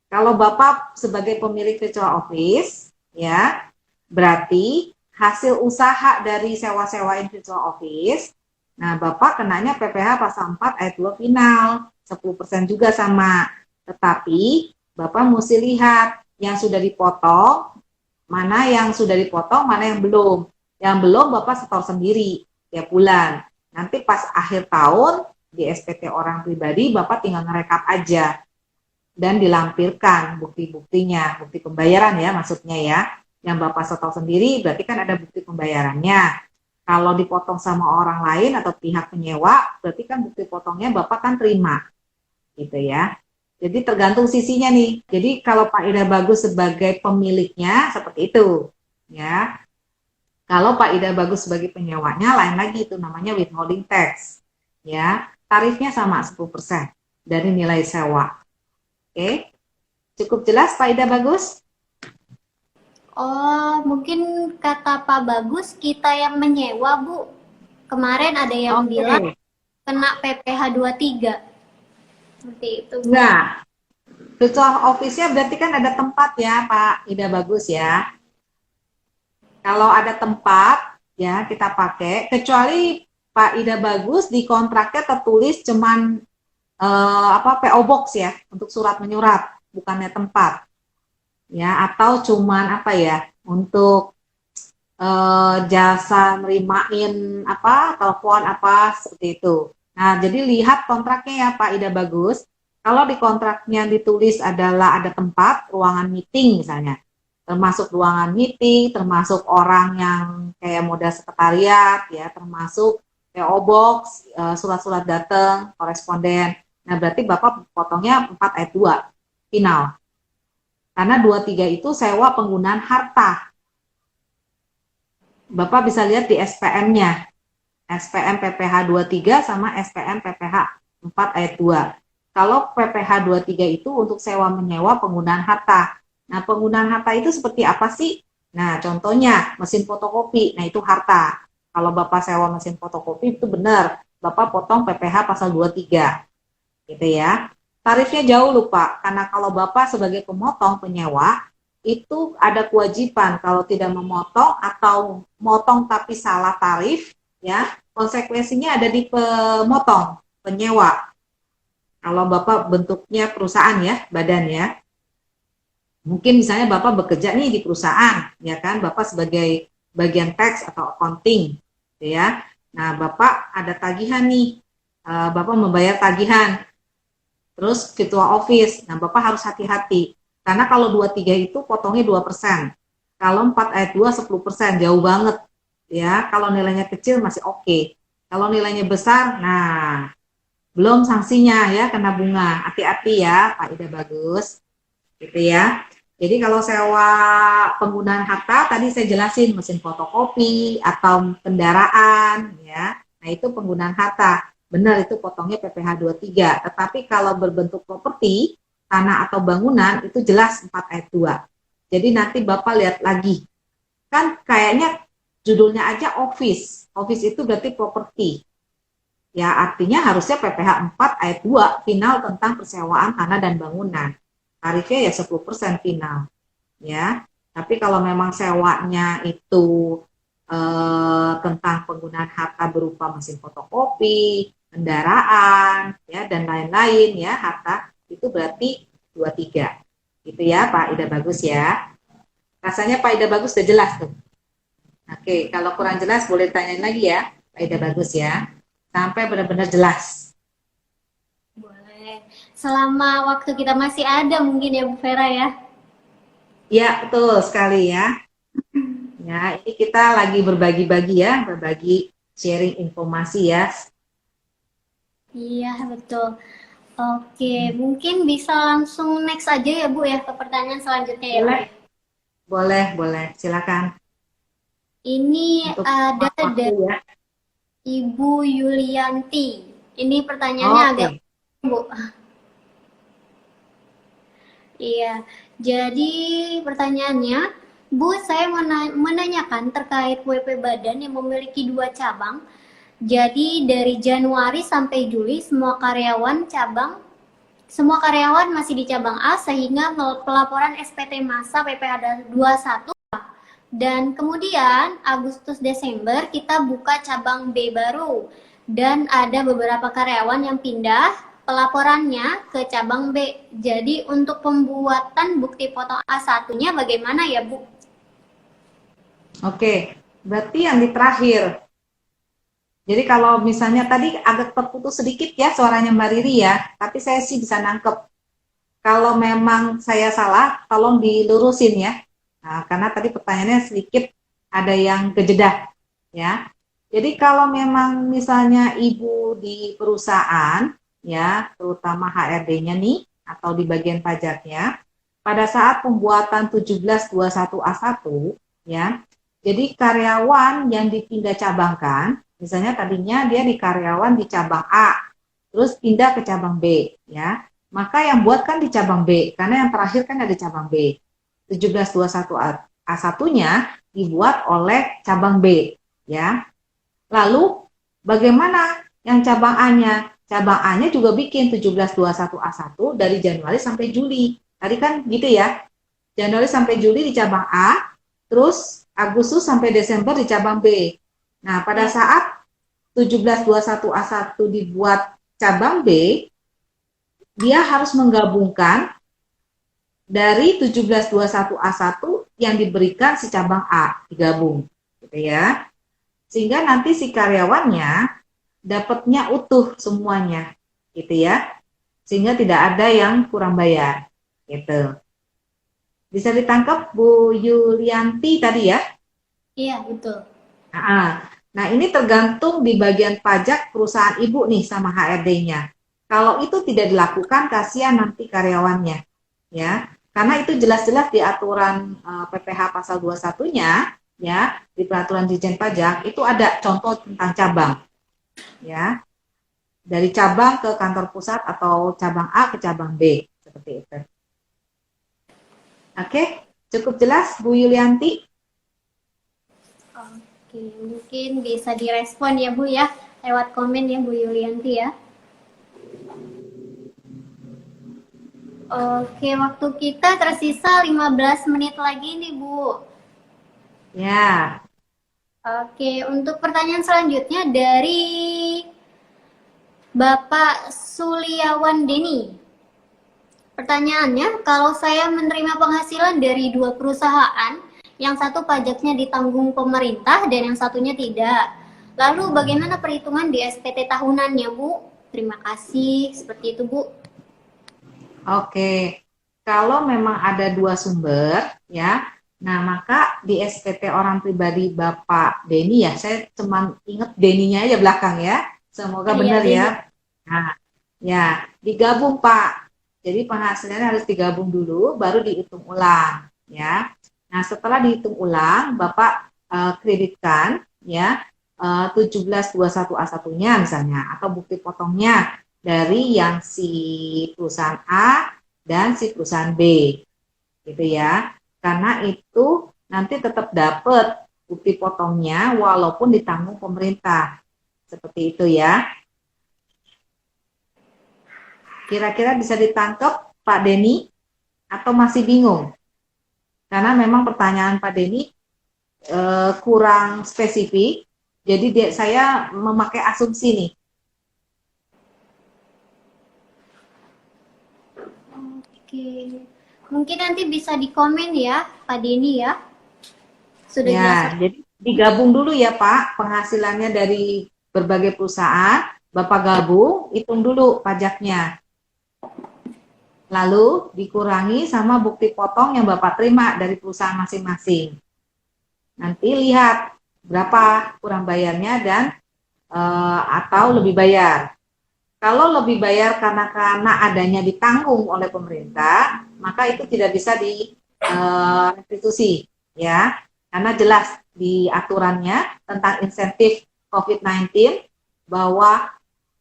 Kalau Bapak sebagai pemilik virtual office, ya, berarti hasil usaha dari sewa-sewain virtual office, nah Bapak kenanya PPh pasal 4 ayat 2 final, 10% juga sama. Tetapi Bapak mesti lihat yang sudah dipotong, mana yang sudah dipotong, mana yang belum. Yang belum Bapak setor sendiri tiap bulan. Nanti pas akhir tahun di SPT orang pribadi Bapak tinggal ngerekap aja dan dilampirkan bukti-buktinya, bukti pembayaran ya maksudnya ya. Yang Bapak setor sendiri berarti kan ada bukti pembayarannya. Kalau dipotong sama orang lain atau pihak penyewa, berarti kan bukti potongnya Bapak kan terima. Gitu ya. Jadi tergantung sisinya nih. Jadi kalau Pak Ida Bagus sebagai pemiliknya seperti itu. Ya. Kalau Pak Ida Bagus sebagai penyewanya, lain lagi itu namanya withholding tax. Ya, tarifnya sama 10% dari nilai sewa. Oke, cukup jelas Pak Ida Bagus? Oh, mungkin kata Pak Bagus kita yang menyewa, Bu. Kemarin ada yang bilang Oke. kena PPh 23. Seperti itu, Bu. Nah, virtual office-nya berarti kan ada tempat ya Pak Ida Bagus ya. Kalau ada tempat ya kita pakai, kecuali Pak Ida Bagus di kontraknya tertulis cuman PO Box ya untuk surat menyurat, bukannya tempat ya, atau cuman apa ya untuk jasa nerimain telepon seperti itu. Nah, jadi lihat kontraknya ya Pak Ida Bagus. Kalau di kontraknya ditulis adalah ada tempat, ruangan meeting misalnya, termasuk ruangan meeting, termasuk orang yang kayak moda sekretariat, ya, termasuk PO Box, surat-surat datang, koresponden. Nah, berarti Bapak potongnya 4 ayat 2, final. Karena 23 itu sewa penggunaan harta. Bapak bisa lihat di SPM-nya. SPM PPh 23 sama SPM PPh 4 ayat 2. Kalau PPh 23 itu untuk sewa menyewa penggunaan harta. Nah, penggunaan harta itu seperti apa sih? Nah, contohnya mesin fotokopi. Nah, itu harta. Kalau Bapak sewa mesin fotokopi itu benar. Bapak potong PPh pasal 23. Gitu ya. Tarifnya jauh lupa. Karena kalau Bapak sebagai pemotong penyewa, itu ada kewajiban kalau tidak memotong atau motong tapi salah tarif, ya, konsekuensinya ada di pemotong, penyewa. Kalau Bapak bentuknya perusahaan ya, badan ya. Mungkin misalnya Bapak bekerja nih di perusahaan, ya kan, Bapak sebagai bagian tax atau accounting, ya. Nah, Bapak ada tagihan nih, Bapak membayar tagihan, terus ketua office, nah Bapak harus hati-hati, karena kalau 23 itu potongnya 2%, kalau 4 ayat 2 10%, jauh banget, ya. Kalau nilainya kecil masih oke, kalau nilainya besar, nah belum sanksinya ya, kena bunga. Hati-hati ya Pak Ida Bagus, gitu ya. Jadi kalau sewa penggunaan harta tadi saya jelasin, mesin fotokopi atau kendaraan ya. Nah, itu penggunaan harta. Benar, itu potongnya PPh 23. Tetapi kalau berbentuk properti, tanah atau bangunan itu jelas 4 ayat 2. Jadi nanti Bapak lihat lagi. Kan kayaknya judulnya aja office. Office itu berarti properti. Ya, artinya harusnya PPh 4 ayat 2 final tentang persewaan tanah dan bangunan. Tarifnya ya 10% final. Ya. Tapi kalau memang sewanya itu tentang penggunaan harta berupa mesin fotokopi, kendaraan, ya, dan lain-lain ya, harta itu berarti 23. Gitu ya, Pak Ida Bagus ya. Rasanya Pak Ida Bagus sudah jelas tuh. Oke, kalau kurang jelas boleh tanyain lagi ya, Pak Ida Bagus ya. Sampai benar-benar jelas. Boleh. Selama waktu kita masih ada mungkin ya Bu Vera ya. Ya, betul sekali ya. Ya, ini kita lagi berbagi-bagi ya, berbagi sharing informasi ya. Iya, betul. Oke, mungkin bisa langsung next aja ya Bu ya ke pertanyaan selanjutnya ya Bu Boleh, ya. boleh, silakan. Ini Untuk ada waktu dari ya. Ibu Yulianti. Ini pertanyaannya agak Oke, Bu. Iya, jadi pertanyaannya, Bu, saya menanyakan terkait WP Badan yang memiliki 2 cabang. Jadi dari Januari sampai Juli semua karyawan masih di cabang A sehingga pelaporan SPT masa PPh 21, dan kemudian Agustus Desember kita buka cabang B baru dan ada beberapa karyawan yang pindah pelaporannya ke cabang B. Jadi untuk pembuatan bukti potong A1-nya bagaimana ya Bu? oke. Berarti yang di terakhir. Jadi kalau misalnya tadi agak terputus sedikit ya suaranya Mbak Riri ya, tapi saya sih bisa nangkep. Kalau memang saya salah, tolong dilurusin ya. Nah, karena tadi pertanyaannya sedikit ada yang kejedah ya. Jadi kalau memang misalnya ibu di perusahaan ya, terutama HRD-nya nih atau di bagian pajaknya, pada saat pembuatan 1721A1 ya, Jadi karyawan yang dipindah cabangkan, misalnya tadinya dia di karyawan di cabang A, terus pindah ke cabang B, ya. Maka yang buat kan di cabang B, karena yang terakhir kan ada cabang B. 1721 A1-nya dibuat oleh cabang B, ya. Lalu bagaimana yang cabang A-nya? Cabang A-nya juga bikin 1721 A1 dari Januari sampai Juli. Tadi kan gitu ya. Januari sampai Juli di cabang A, terus Agustus sampai Desember di cabang B. Nah, pada saat 1721 A1 dibuat cabang B, dia harus menggabungkan dari 1721 A1 yang diberikan si cabang A, digabung, gitu ya. Sehingga nanti si karyawannya dapatnya utuh semuanya, gitu ya. Sehingga tidak ada yang kurang bayar, gitu. Bisa ditangkap Bu Yulianti tadi ya? Iya, betul. Nah, ini tergantung di bagian pajak perusahaan ibu nih sama HRD-nya. Kalau itu tidak dilakukan, kasihan nanti karyawannya, ya. Karena itu jelas-jelas di aturan PPh pasal 21-nya, ya, di peraturan Dirjen Pajak itu ada contoh tentang cabang, ya. Dari cabang ke kantor pusat atau cabang A ke cabang B, seperti itu. Oke, cukup jelas Bu Yulianti? Oke, mungkin bisa direspon ya Bu ya, lewat komen ya Bu Yulianti ya. Oke, waktu kita tersisa 15 menit lagi nih Bu. Ya. Oke, untuk pertanyaan selanjutnya dari Bapak Suliawan Deni. Pertanyaannya, kalau saya menerima penghasilan dari dua perusahaan, yang satu pajaknya ditanggung pemerintah dan yang satunya tidak. Lalu bagaimana perhitungan di SPT tahunannya, Bu? Terima kasih, seperti itu, Bu. Oke, kalau memang ada dua sumber, ya, nah maka di SPT orang pribadi Bapak Deni ya, saya cuma inget Deninya aja belakang ya, semoga benar ya. Nah, ya, digabung Pak. Jadi penghasilannya harus digabung dulu, baru dihitung ulang, ya. Nah, setelah dihitung ulang, Bapak kreditkan, ya, 1721 A1-nya misalnya, atau bukti potongnya dari yang si perusahaan A dan si perusahaan B, gitu ya. Karena itu nanti tetap dapat bukti potongnya walaupun ditanggung pemerintah, seperti itu ya. Kira-kira bisa ditangkap Pak Deni atau masih bingung? Karena memang pertanyaan Pak Deni kurang spesifik, jadi saya memakai asumsi nih. Oke, mungkin nanti bisa di komen ya, Pak Deni ya. Sudah Ya, jelas. jadi digabung dulu ya Pak, penghasilannya dari berbagai perusahaan, Bapak gabung, hitung dulu pajaknya. Lalu dikurangi sama bukti potong yang Bapak terima dari perusahaan masing-masing. Nanti lihat berapa kurang bayarnya dan atau lebih bayar. Kalau lebih bayar karena adanya ditanggung oleh pemerintah, maka itu tidak bisa di restitusi, ya, karena jelas di aturannya tentang insentif COVID-19 bahwa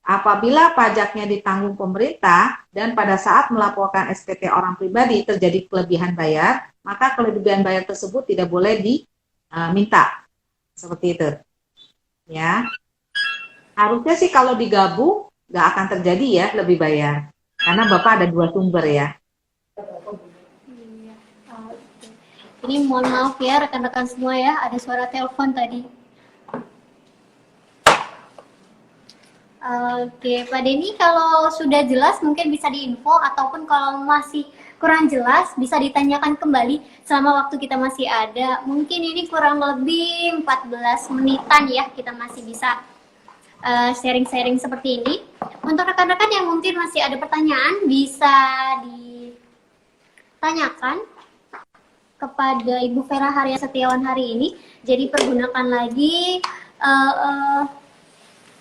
apabila pajaknya ditanggung pemerintah dan pada saat melaporkan SPT orang pribadi terjadi kelebihan bayar, maka kelebihan bayar tersebut tidak boleh diminta, seperti itu, ya. Harusnya sih kalau digabung nggak akan terjadi ya lebih bayar, karena Bapak ada dua sumber ya. Ini mohon maaf ya rekan-rekan semua ya, ada suara telepon tadi. Oke, Pak Denny, kalau sudah jelas mungkin bisa diinfo, ataupun kalau masih kurang jelas bisa ditanyakan kembali selama waktu kita masih ada. Mungkin ini kurang lebih 14 menitan ya, kita masih bisa sharing-sharing seperti ini. Untuk rekan-rekan yang mungkin masih ada pertanyaan, bisa ditanyakan kepada Ibu Vera Haria Setiawan hari ini. Jadi pergunakan lagi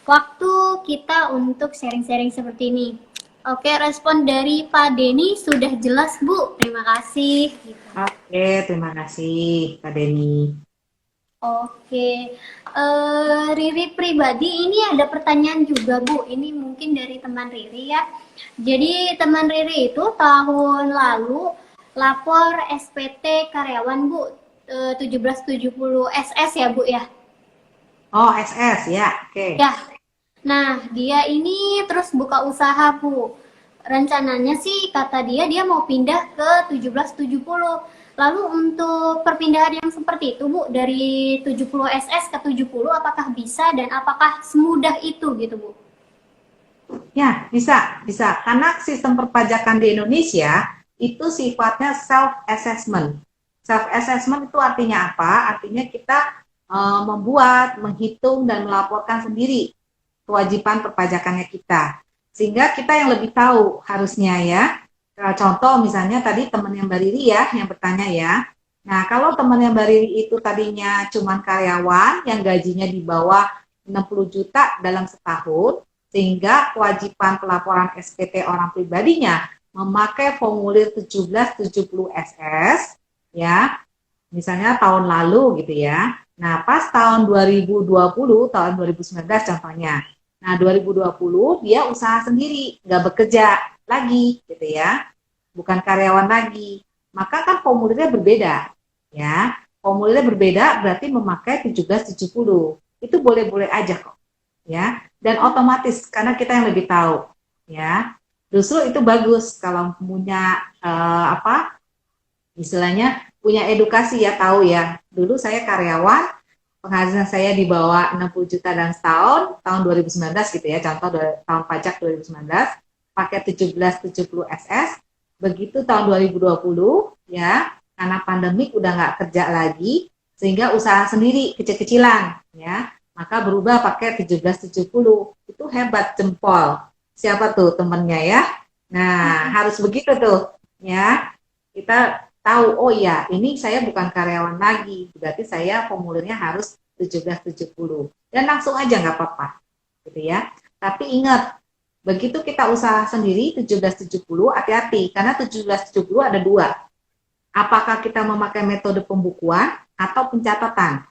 waktu kita untuk sharing-sharing seperti ini. Oke, respon dari Pak Denny sudah jelas, Bu. Terima kasih. Oke, terima kasih Pak Denny. Oke, Riri pribadi ini ada pertanyaan juga Bu. Ini mungkin dari teman Riri ya. Jadi teman Riri itu tahun lalu lapor SPT karyawan Bu, 1770 SS ya Bu ya. Oh, SS ya, oke. Ya, nah dia ini terus buka usaha Bu. Rencananya sih kata dia mau pindah ke 1770. Lalu untuk perpindahan yang seperti itu Bu, dari 70 SS ke 70 apakah bisa dan apakah semudah itu gitu Bu? Ya, bisa, bisa. Karena sistem perpajakan di Indonesia itu sifatnya self-assessment. Self-assessment itu artinya apa? Artinya kita membuat, menghitung, dan melaporkan sendiri kewajiban perpajakannya kita. Sehingga kita yang lebih tahu harusnya ya. Contoh misalnya tadi teman yang Mbak Riri ya, yang bertanya ya. Nah, kalau teman yang Mbak Riri itu tadinya cuma karyawan yang gajinya di bawah 60 juta dalam setahun, sehingga kewajiban pelaporan SPT orang pribadinya memakai formulir 1770 SS ya, misalnya tahun lalu gitu ya. Nah, pas tahun 2020, tahun 2019 contohnya. Nah, 2020 dia usaha sendiri, nggak bekerja lagi gitu ya. Bukan karyawan lagi. Maka kan formulirnya berbeda ya. Formulirnya berbeda berarti memakai 1770. Itu boleh-boleh aja kok ya, dan otomatis karena kita yang lebih tahu ya. Justru itu bagus kalau punya apa istilahnya, punya edukasi ya, tahu ya. Dulu saya karyawan, penghasilan saya di bawah 60 juta dalam setahun, tahun 2019 gitu ya, contoh tahun pajak 2019, pakai 1770 SS. Begitu tahun 2020 ya, karena pandemik udah nggak kerja lagi, sehingga usaha sendiri kecil-kecilan ya, maka berubah pakai 1770. Itu hebat, jempol. Siapa tuh temennya ya? Nah, harus begitu tuh ya. Kita tahu, oh ya, ini saya bukan karyawan lagi, berarti saya formulirnya harus 1770. Dan langsung aja nggak apa-apa gitu ya. Tapi ingat, begitu kita usaha sendiri 1770, hati-hati karena 1770 ada dua. Apakah kita memakai metode pembukuan atau pencatatan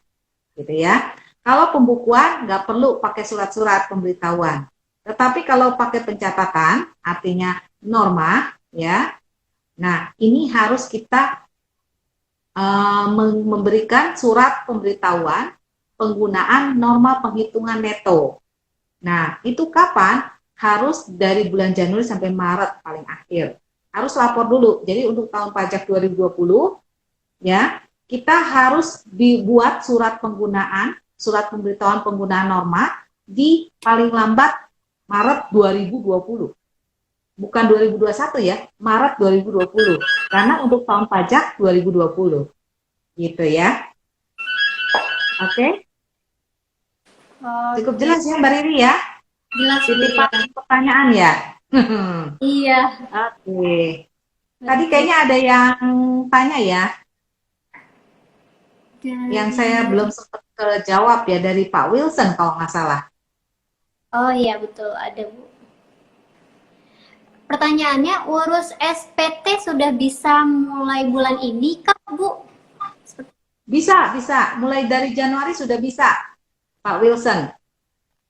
gitu ya. Kalau pembukuan nggak perlu pakai surat-surat pemberitahuan. Tetapi kalau pakai pencatatan, artinya norma, ya. Nah, ini harus kita memberikan surat pemberitahuan penggunaan norma penghitungan neto. Nah, itu kapan? Harus dari bulan Januari sampai Maret paling akhir. Harus lapor dulu. Jadi untuk tahun pajak 2020, ya, kita harus dibuat surat penggunaan, surat pemberitahuan penggunaan norma di paling lambat Maret 2020. Bukan 2021 ya, Maret 2020. Karena untuk tahun pajak 2020. Gitu ya. Oke? Cukup jelas ya Mbak Riri ya? Jelas Titipan ya. pertanyaan ya? Iya. Oke. Tadi kayaknya ada yang tanya ya, yang saya belum sempat jawab ya, dari Pak Wilson kalau nggak salah. Oh iya betul, ada Bu. Pertanyaannya, urus SPT sudah bisa mulai bulan ini kah Bu? Bisa, bisa. Mulai dari Januari sudah bisa, Pak Wilson.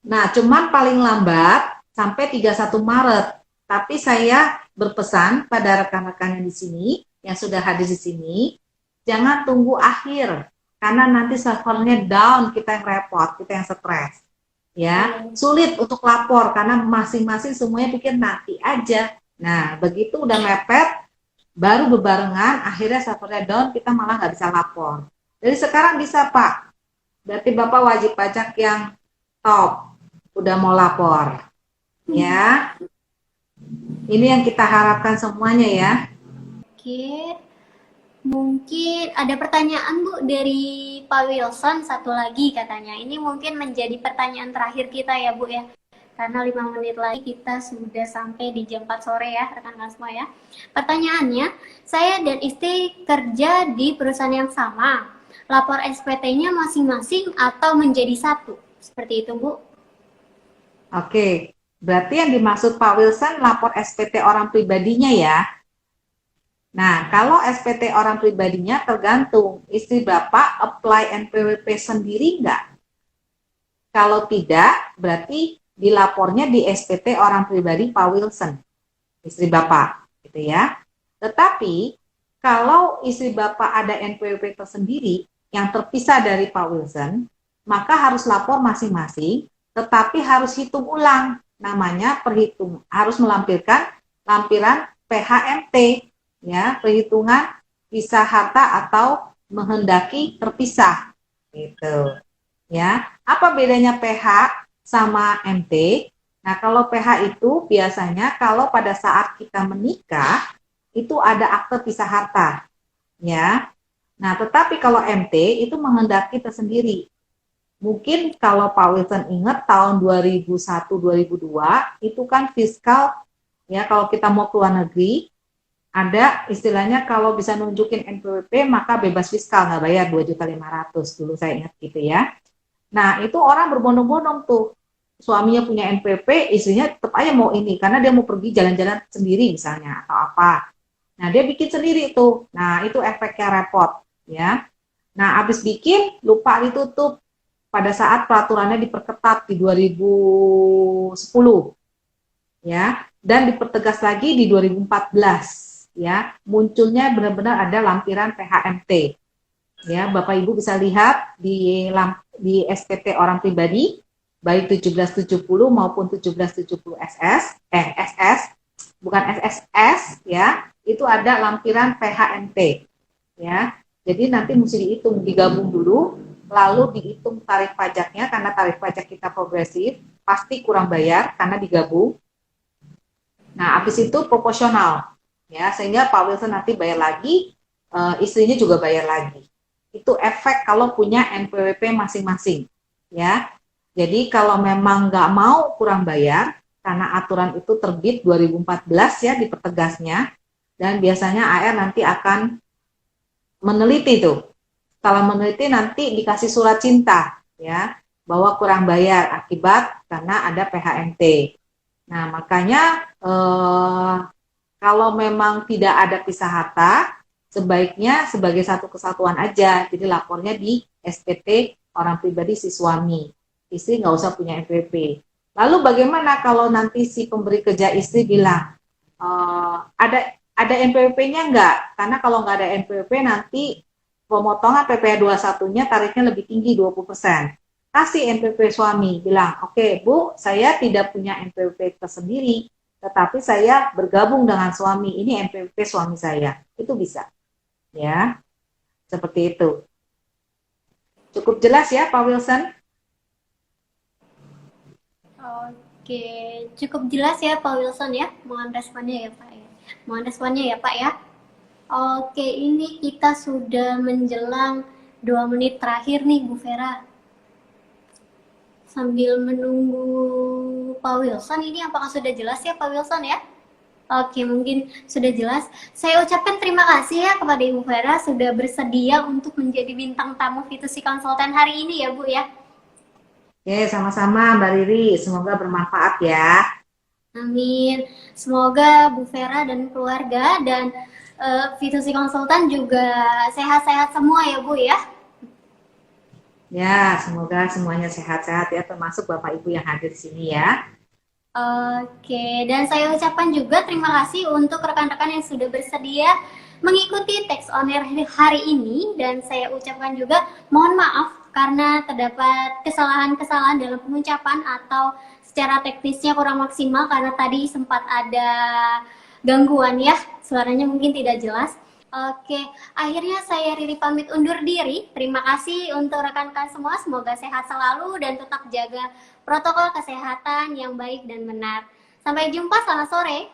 Nah, cuman paling lambat sampai 31 Maret. Tapi saya berpesan pada rekan-rekan yang di sini, yang sudah hadir di sini, jangan tunggu akhir. Karena nanti servernya down, kita yang repot, kita yang stres. Ya, sulit untuk lapor karena masing-masing semuanya pikir nanti aja. Nah, begitu udah mepet, baru bebarengan, akhirnya servernya down, kita malah nggak bisa lapor. Jadi sekarang bisa Pak, berarti Bapak wajib pajak yang top, udah mau lapor. Ya, ini yang kita harapkan semuanya ya. Oke. Mungkin ada pertanyaan Bu dari Pak Wilson, satu lagi katanya. Ini mungkin menjadi pertanyaan terakhir kita ya Bu ya. Karena 5 menit lagi kita sudah sampai di jam 4 sore ya rekan-rekan semua ya. Pertanyaannya, saya dan istri kerja di perusahaan yang sama. Lapor SPT-nya masing-masing atau menjadi satu? Seperti itu Bu. Oke, berarti yang dimaksud Pak Wilson lapor SPT orang pribadinya ya. Nah, kalau SPT orang pribadinya tergantung, istri Bapak apply NPWP sendiri nggak? Kalau tidak, berarti dilapornya di SPT orang pribadi Pak Wilson, istri Bapak, gitu ya. Tetapi, kalau istri Bapak ada NPWP tersendiri yang terpisah dari Pak Wilson, maka harus lapor masing-masing, tetapi harus hitung ulang, namanya harus melampirkan lampiran PHMT, ya, perhitungan pisah harta atau menghendaki terpisah, gitu. Ya, apa bedanya PH sama MT? Nah, kalau PH itu biasanya kalau pada saat kita menikah itu ada akte pisah harta, ya. Nah, tetapi kalau MT itu menghendaki tersendiri. Mungkin kalau Pak Wilson ingat tahun 2001-2002 itu kan fiskal, ya, kalau kita mau ke luar negeri ada istilahnya kalau bisa nunjukin NPWP maka bebas fiskal, nggak bayar 2.500.000 dulu saya ingat gitu ya. Nah, itu orang berbondong-bondong tuh. Suaminya punya NPP, istrinya tetap aja mau ini. Karena dia mau pergi jalan-jalan sendiri misalnya, atau apa. Nah, dia bikin sendiri tuh. Nah, itu efeknya repot. Ya. Nah, habis bikin, lupa ditutup. Pada saat peraturannya diperketat di 2010. Ya. Dan dipertegas lagi di 2014. Ya. Munculnya benar-benar ada lampiran PHMT. Ya, Bapak Ibu bisa lihat di SPT orang pribadi baik 1770 maupun 1770 SS bukan SSS ya, itu ada lampiran PHMT ya. Jadi nanti mesti dihitung, digabung dulu lalu dihitung tarif pajaknya karena tarif pajak kita progresif, pasti kurang bayar karena digabung. Nah, habis itu proporsional ya, sehingga Pak Wilson nanti bayar lagi, istrinya juga bayar lagi. Itu efek kalau punya NPWP masing-masing, ya. Jadi kalau memang nggak mau kurang bayar, karena aturan itu terbit 2014 ya dipertegasnya, dan biasanya AR nanti akan meneliti tuh. Kalau meneliti nanti dikasih surat cinta, ya, bahwa kurang bayar akibat karena ada PHMT. Nah makanya kalau memang tidak ada pisah harta, sebaiknya sebagai satu kesatuan aja, jadi lapornya di SPT orang pribadi si suami, istri nggak usah punya NPWP. Lalu bagaimana kalau nanti si pemberi kerja istri bilang ada NPWP-nya nggak? Karena kalau nggak ada NPWP nanti pemotongan PPh 21-nya tarifnya lebih tinggi 20%. Kasih NPWP suami, bilang, oke, Bu, saya tidak punya NPWP tersendiri, tetapi saya bergabung dengan suami, ini NPWP suami saya. Itu bisa. Ya, seperti itu. Cukup jelas ya, Pak Wilson? Oke, cukup jelas ya Pak Wilson ya. Mohon responnya ya Pak ya. Mohon responnya ya Pak ya. Oke, ini kita sudah menjelang 2 menit terakhir nih Bu Vera. Sambil menunggu Pak Wilson, ini apakah sudah jelas ya Pak Wilson ya? Oke, mungkin sudah jelas. Saya ucapkan terima kasih ya kepada Ibu Vera sudah bersedia untuk menjadi bintang tamu Fitusi Konsultan hari ini ya Bu ya. Oke, sama-sama Mbak Riri. Semoga bermanfaat ya. Amin. Semoga Bu Vera dan keluarga dan Fitusi Konsultan juga sehat-sehat semua ya Bu ya. Ya, semoga semuanya sehat-sehat ya, termasuk Bapak Ibu yang hadir di sini ya. Oke, dan saya ucapkan juga terima kasih untuk rekan-rekan yang sudah bersedia mengikuti Text On Air hari ini, dan saya ucapkan juga mohon maaf karena terdapat kesalahan-kesalahan dalam pengucapan atau secara teknisnya kurang maksimal karena tadi sempat ada gangguan ya, suaranya mungkin tidak jelas. Oke, akhirnya saya Riri pamit undur diri. Terima kasih untuk rekan-rekan semua, semoga sehat selalu dan tetap jaga protokol kesehatan yang baik dan benar. Sampai jumpa, selamat sore.